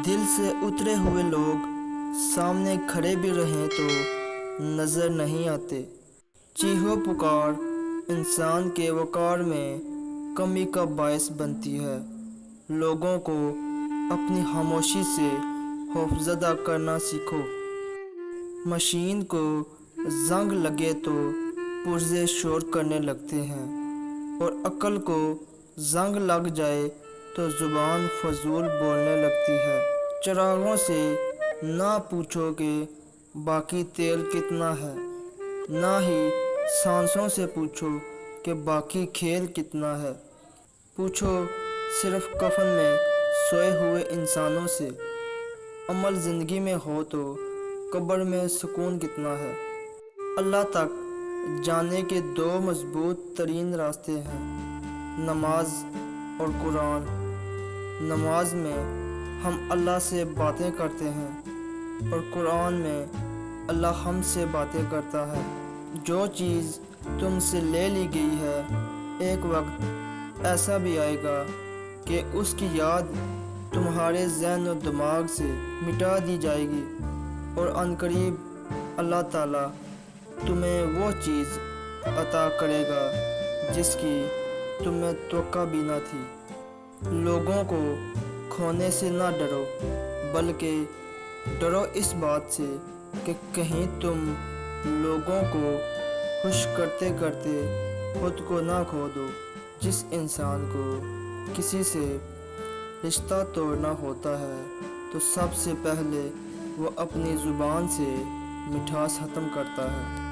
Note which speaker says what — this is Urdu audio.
Speaker 1: دل سے اترے ہوئے لوگ سامنے کھڑے بھی رہیں تو نظر نہیں آتے۔ چیخو پکار انسان کے وقار میں کمی کا باعث بنتی ہے۔ لوگوں کو اپنی خاموشی سے خوفزدہ کرنا سیکھو۔ مشین کو زنگ لگے تو پرزے شور کرنے لگتے ہیں، اور عقل کو زنگ لگ جائے تو زبان فضول بولنے لگتی ہے۔ چراغوں سے نہ پوچھو کہ باقی تیل کتنا ہے، نہ ہی سانسوں سے پوچھو کہ باقی کھیل کتنا ہے۔ پوچھو صرف کفن میں سوئے ہوئے انسانوں سے، عمل زندگی میں ہو تو قبر میں سکون کتنا ہے۔ اللہ تک جانے کے دو مضبوط ترین راستے ہیں، نماز اور قرآن۔ نماز میں ہم اللہ سے باتیں کرتے ہیں، اور قرآن میں اللہ ہم سے باتیں کرتا ہے۔ جو چیز تم سے لے لی گئی ہے، ایک وقت ایسا بھی آئے گا کہ اس کی یاد تمہارے ذہن و دماغ سے مٹا دی جائے گی، اور عنقریب اللہ تعالیٰ تمہیں وہ چیز عطا کرے گا جس کی تمہیں توقع بھی نہ تھی۔ لوگوں کو کھونے سے نہ ڈرو، بلکہ ڈرو اس بات سے کہ کہیں تم لوگوں کو خوش کرتے کرتے خود کو نہ کھو دو۔ جس انسان کو کسی سے رشتہ توڑنا ہوتا ہے تو سب سے پہلے وہ اپنی زبان سے مٹھاس ختم کرتا ہے۔